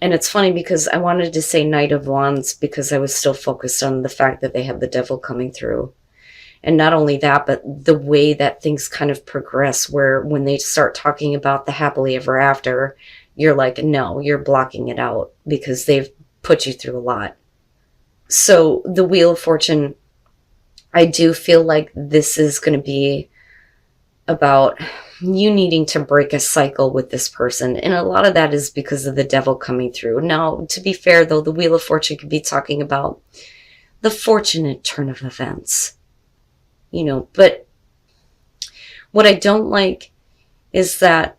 And it's funny because I wanted to say Knight of Wands because I was still focused on the fact that they have the devil coming through. And not only that, but the way that things kind of progress, where when they start talking about the happily ever after, you're like, no, you're blocking it out because they've put you through a lot. So the Wheel of Fortune, I do feel like this is going to be about you needing to break a cycle with this person. And a lot of that is because of the devil coming through. Now, to be fair, though, the Wheel of Fortune could be talking about the fortunate turn of events, you know. But what I don't like is that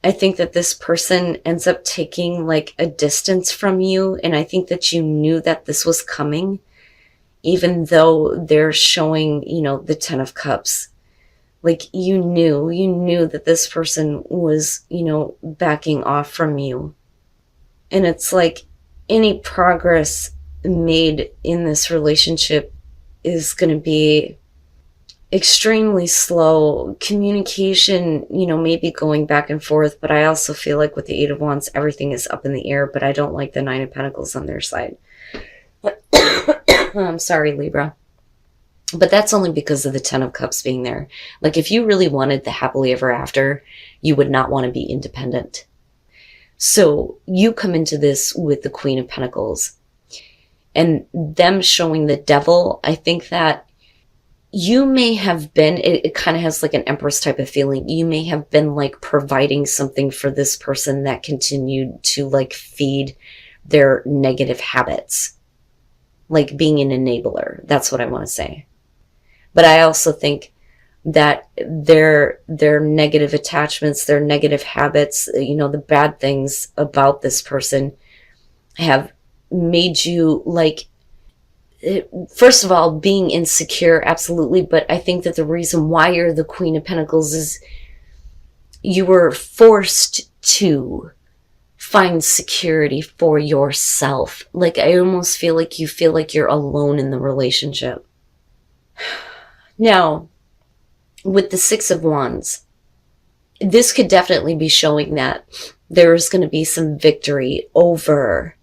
I think that this person ends up taking like a distance from you. And I think that you knew that this was coming, even though they're showing, you know, the 10 of Cups. Like you knew that this person was, you know, backing off from you. And it's like any progress made in this relationship is going to be extremely slow. Communication, you know, maybe going back and forth, but I also feel like with the Eight of Wands, everything is up in the air, but I don't like the Nine of Pentacles on their side. I'm sorry, Libra. But that's only because of the 10 of Cups being there. Like if you really wanted the happily ever after, you would not want to be independent. So you come into this with the Queen of Pentacles and them showing the devil. I think that you may have been, it kind of has like an Empress type of feeling. You may have been like providing something for this person that continued to like feed their negative habits. Like being an enabler. That's what I want to say. But I also think that their negative attachments, their negative habits, you know, the bad things about this person have made you like, first of all, being insecure, absolutely. But I think that the reason why you're the Queen of Pentacles is you were forced to find security for yourself. Like I almost feel like you feel like you're alone in the relationship. Now, with the Six of Wands, this could definitely be showing that there's going to be some victory over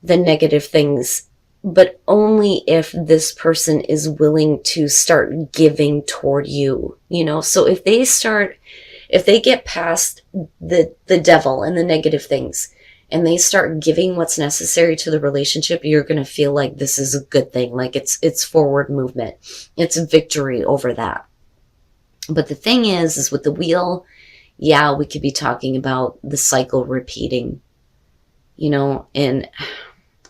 the negative things, but only if this person is willing to start giving toward you, you know? So if they get past the devil and the negative things, and they start giving what's necessary to the relationship, you're going to feel like this is a good thing. Like it's forward movement. It's victory over that. But the thing is with the Wheel, yeah, we could be talking about the cycle repeating, you know, and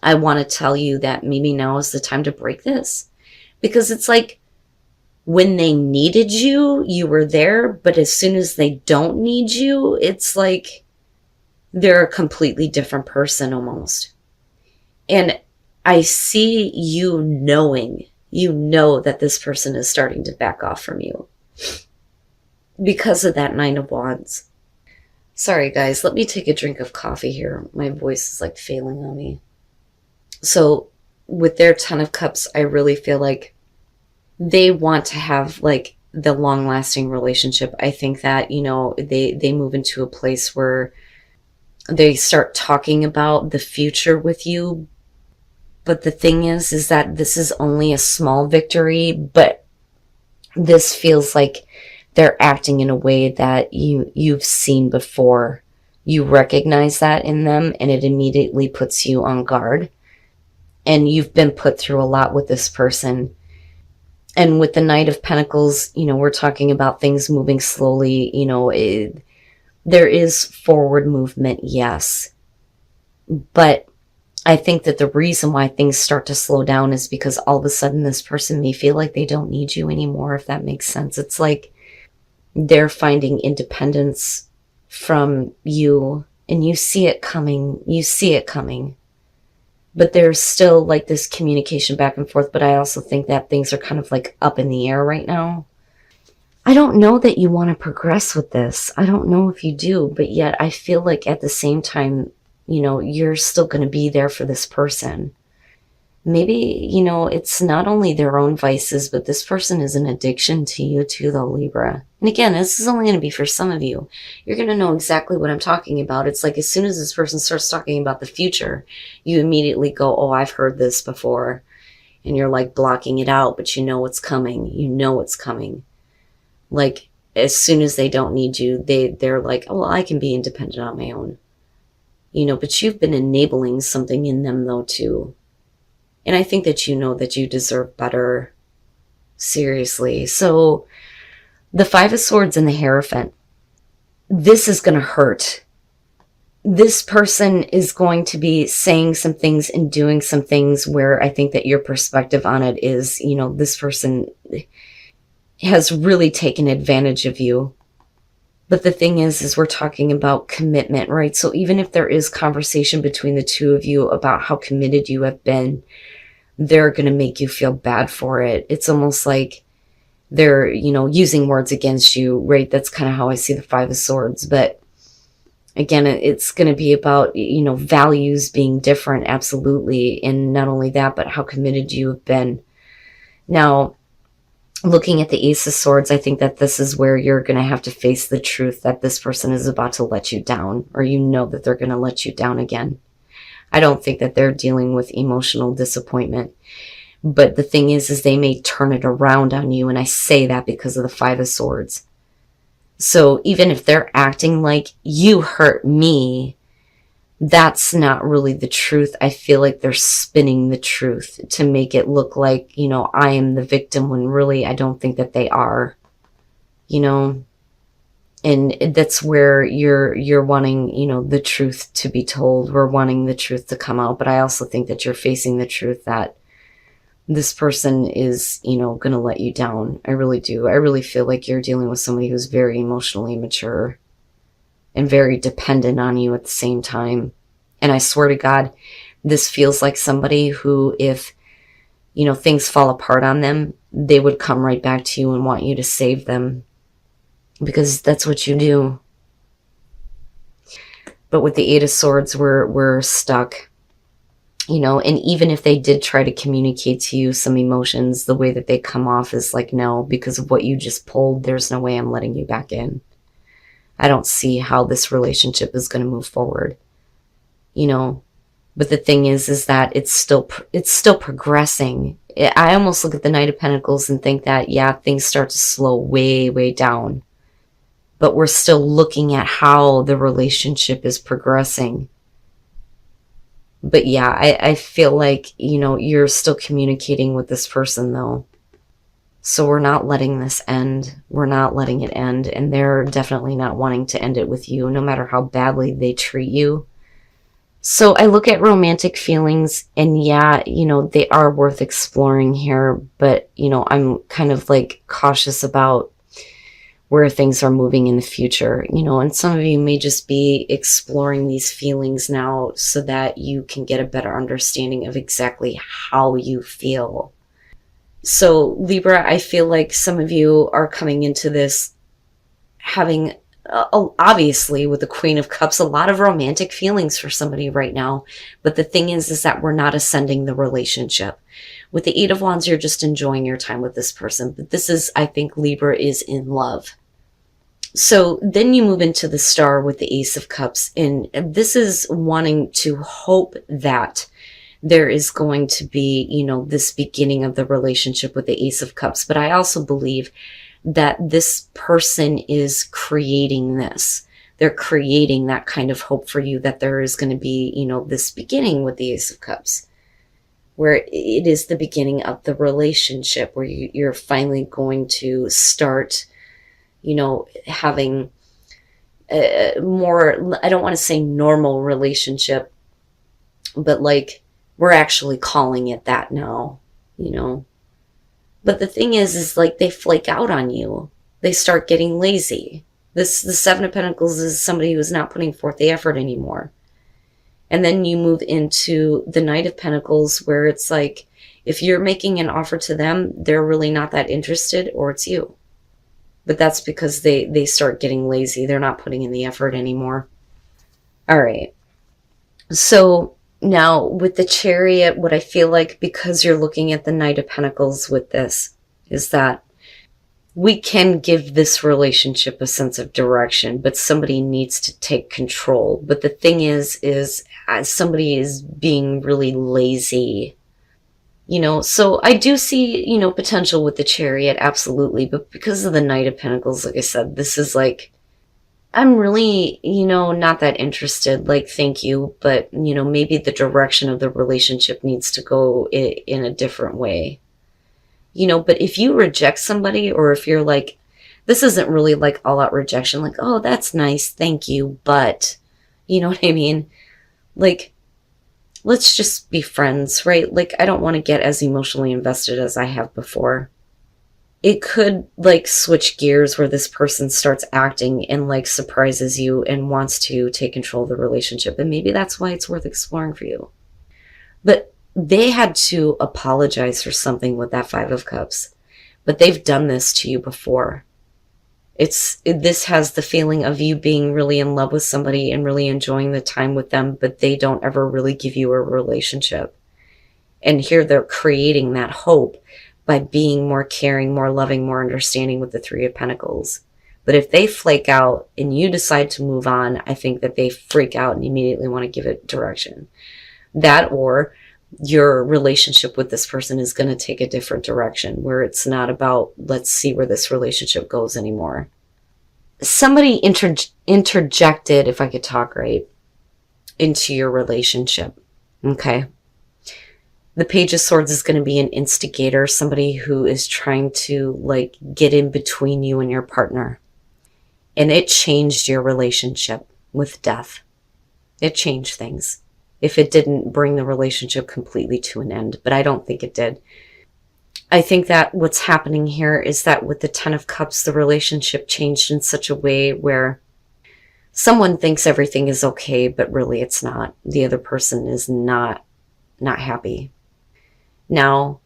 I want to tell you that maybe now is the time to break this, because it's like when they needed you, you were there. But as soon as they don't need you, it's like they're a completely different person almost. And I see you knowing, you know that this person is starting to back off from you because of that Nine of Wands. Sorry guys, let me take a drink of coffee here. My voice is like failing on me. So with their 10 of Cups, I really feel like they want to have like the long-lasting relationship. I think that, you know, they move into a place where they start talking about the future with you. But the thing is that this is only a small victory, but this feels like they're acting in a way that you've seen before. You recognize that in them, and it immediately puts you on guard. And you've been put through a lot with this person. And with the Knight of Pentacles, you know, we're talking about things moving slowly, you know, there is forward movement, yes. But I think that the reason why things start to slow down is because all of a sudden this person may feel like they don't need you anymore, if that makes sense. It's like they're finding independence from you, and you see it coming. You see it coming. But there's still like this communication back and forth. But I also think that things are kind of like up in the air right now. I don't know that you want to progress with this. I don't know if you do, but yet I feel like at the same time, you know, you're still going to be there for this person. Maybe, it's not only their own vices, but this person is an addiction to you too, though, Libra. And again, this is only going to be for some of you. You're going to know exactly what I'm talking about. It's like as soon as this person starts talking about the future, you immediately go, oh, I've heard this before. And you're like blocking it out, but you know it's coming. You know it's coming. Like as soon as they don't need you, they're like, oh, well, I can be independent on my own. But you've been enabling something in them though too. And I think that you know that you deserve better. Seriously. So the Five of Swords and the Hierophant, this is going to hurt. This person is going to be saying some things and doing some things where I think that your perspective on it is, this person has really taken advantage of you. But the thing is we're talking about commitment, right? So even if there is conversation between the two of you about how committed you have been, they're going to make you feel bad for it. It's almost like they're, using words against you, right? That's kind of how I see the Five of Swords. But again, it's going to be about, values being different, absolutely. And not only that, but how committed you have been. Now, looking at the Ace of Swords, I think that this is where you're going to have to face the truth that this person is about to let you down, or that they're going to let you down again. I don't think that they're dealing with emotional disappointment. But the thing is they may turn it around on you. And I say that because of the Five of Swords. So even if they're acting like you hurt me, that's not really the truth. I feel like they're spinning the truth to make it look like, I am the victim, when really I don't think that they are, And that's where you're wanting, the truth to be told. We're wanting the truth to come out. But I also think that you're facing the truth that this person is, going to let you down. I really do. I really feel like you're dealing with somebody who's very emotionally immature and very dependent on you at the same time. And I swear to God, this feels like somebody who, if, things fall apart on them, they would come right back to you and want you to save them. Because that's what you do. But with the Eight of Swords, we're stuck. And even if they did try to communicate to you some emotions, the way that they come off is like, no, because of what you just pulled, there's no way I'm letting you back in. I don't see how this relationship is going to move forward. But the thing is that it's still progressing. I almost look at the Knight of Pentacles and think that, yeah, things start to slow way, way down. But we're still looking at how the relationship is progressing. But yeah, I feel like, you're still communicating with this person though. So we're not letting this end. We're not letting it end. And they're definitely not wanting to end it with you, no matter how badly they treat you. So I look at romantic feelings, and yeah, they are worth exploring here. But, I'm kind of like cautious about where things are moving in the future, and some of you may just be exploring these feelings now so that you can get a better understanding of exactly how you feel. So Libra, I feel like some of you are coming into this having, obviously with the Queen of Cups, a lot of romantic feelings for somebody right now. But the thing is that we're not ascending the relationship. With the Eight of Wands, you're just enjoying your time with this person. But this is, I think Libra is in love. So then you move into the Star with the Ace of Cups. And this is wanting to hope that there is going to be, this beginning of the relationship with the Ace of Cups. But I also believe that this person is creating this. They're creating that kind of hope for you that there is going to be, this beginning with the Ace of Cups, where it is the beginning of the relationship, where you're finally going to start, having a more, I don't want to say normal relationship, but like we're actually calling it that now, But the thing is like they flake out on you. They start getting lazy. The Seven of Pentacles is somebody who's not putting forth the effort anymore. And then you move into the Knight of Pentacles, where it's like, if you're making an offer to them, they're really not that interested, or it's you. But that's because they start getting lazy. They're not putting in the effort anymore. All right. So Now, with the Chariot, what I feel like, because you're looking at the Knight of Pentacles with this, is that we can give this relationship a sense of direction, but somebody needs to take control. But the thing is somebody is being really lazy. So I do see, potential with the Chariot, absolutely. But because of the Knight of Pentacles, like I said, this is like, I'm really, not that interested. Like, thank you. But, maybe the direction of the relationship needs to go in a different way. But if you reject somebody, or if you're like, this isn't really like all out rejection, like, oh, that's nice, thank you, but, you know what I mean? Like, let's just be friends, right? Like, I don't want to get as emotionally invested as I have before. It could like switch gears where this person starts acting and like surprises you and wants to take control of the relationship. And maybe that's why it's worth exploring for you. But they had to apologize for something with that Five of Cups. But they've done this to you before. This has the feeling of you being really in love with somebody and really enjoying the time with them, but they don't ever really give you a relationship. And here they're creating that hope by being more caring, more loving, more understanding with the Three of Pentacles. But if they flake out and you decide to move on, I think that they freak out and immediately want to give it direction. That, or your relationship with this person is going to take a different direction where it's not about, let's see where this relationship goes anymore. Somebody interjected, if I could talk right, into your relationship. Okay. The Page of Swords is going to be an instigator, somebody who is trying to like get in between you and your partner. And it changed your relationship with death. It changed things. If it didn't bring the relationship completely to an end, but I don't think it did. I think that what's happening here is that with the Ten of Cups, the relationship changed in such a way where someone thinks everything is okay, but really it's not. The other person is not happy. Now,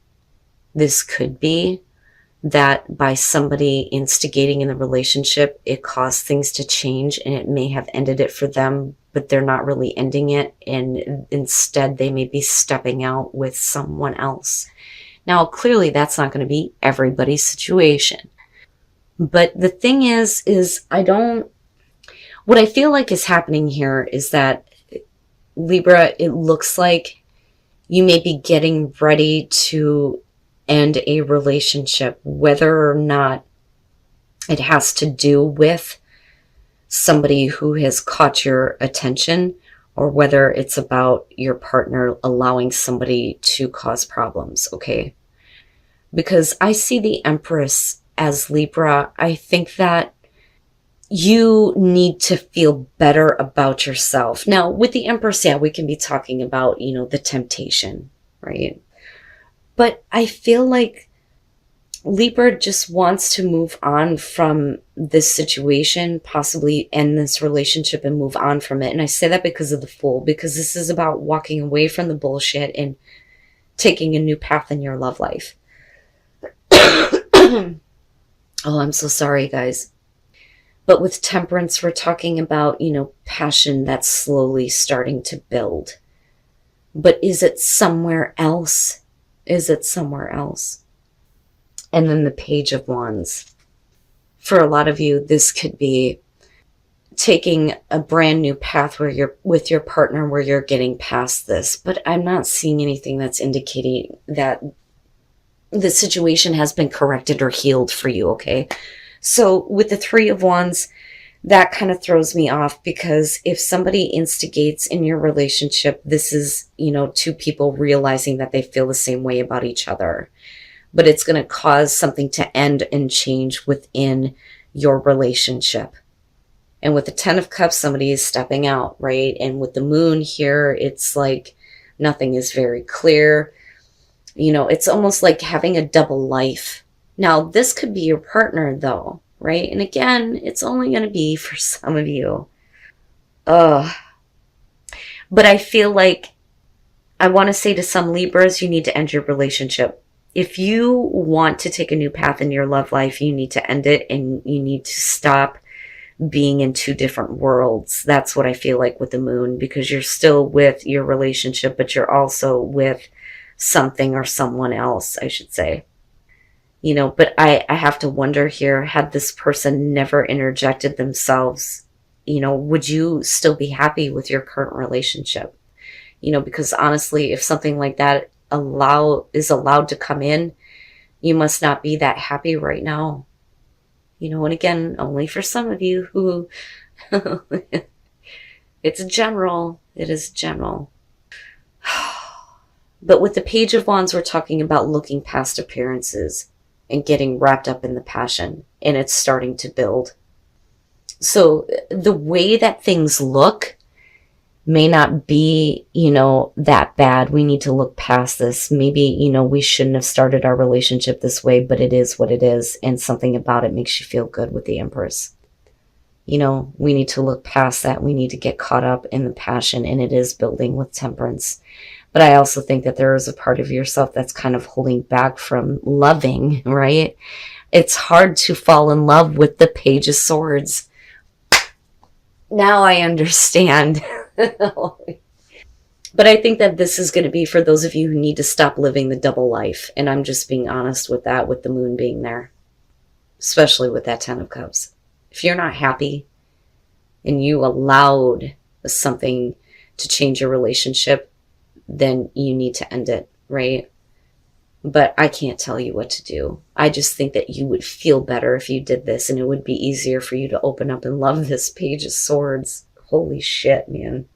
this could be that by somebody instigating in the relationship, it caused things to change and it may have ended it for them, but they're not really ending it. And instead, they may be stepping out with someone else. Now, clearly, that's not going to be everybody's situation. But the thing is what I feel like is happening here is that, Libra, it looks like you may be getting ready to end a relationship, whether or not it has to do with somebody who has caught your attention, or whether it's about your partner allowing somebody to cause problems, okay? Because I see the Empress as Libra. I think that you need to feel better about yourself. Now, with the Empress, yeah, we can be talking about, the temptation, right? But I feel like Libra just wants to move on from this situation, possibly end this relationship and move on from it. And I say that because of the Fool, because this is about walking away from the bullshit and taking a new path in your love life. Oh, I'm so sorry, guys. But with Temperance, we're talking about, passion that's slowly starting to build. But is it somewhere else? Is it somewhere else? And then the Page of Wands. For a lot of you, this could be taking a brand new path where you're with your partner, where you're getting past this. But I'm not seeing anything that's indicating that the situation has been corrected or healed for you, okay? So with the Three of Wands, that kind of throws me off, because if somebody instigates in your relationship, this is, two people realizing that they feel the same way about each other. But it's going to cause something to end and change within your relationship. And with the Ten of Cups, somebody is stepping out, right? And with the Moon here, it's like nothing is very clear. It's almost like having a double life. Now, this could be your partner, though, right? And again, it's only going to be for some of you. But I feel like I want to say to some Libras, you need to end your relationship. If you want to take a new path in your love life, you need to end it, and you need to stop being in two different worlds. That's what I feel like with the moon, because you're still with your relationship, but you're also with something or someone else, I should say. But I have to wonder here, had this person never interjected themselves, would you still be happy with your current relationship? Because honestly, if something like that is allowed to come in, you must not be that happy right now. And again, only for some of you who it's general. It is general. But with the Page of Wands, we're talking about looking past appearances and getting wrapped up in the passion, and it's starting to build. So the way that things look may not be, that bad. We need to look past this. Maybe, we shouldn't have started our relationship this way, but it is what it is. And something about it makes you feel good with the Empress. We need to look past that. We need to get caught up in the passion, and it is building with Temperance. But I also think that there is a part of yourself that's kind of holding back from loving, right? It's hard to fall in love with the Page of Swords. Now I understand. But I think that this is going to be for those of you who need to stop living the double life. And I'm just being honest with that, with the moon being there, especially with that 10 of Cups. If you're not happy and you allowed something to change your relationship, then you need to end it, right? But I can't tell you what to do. I just think that you would feel better if you did this, and it would be easier for you to open up and love this Page of Swords. Holy shit, man.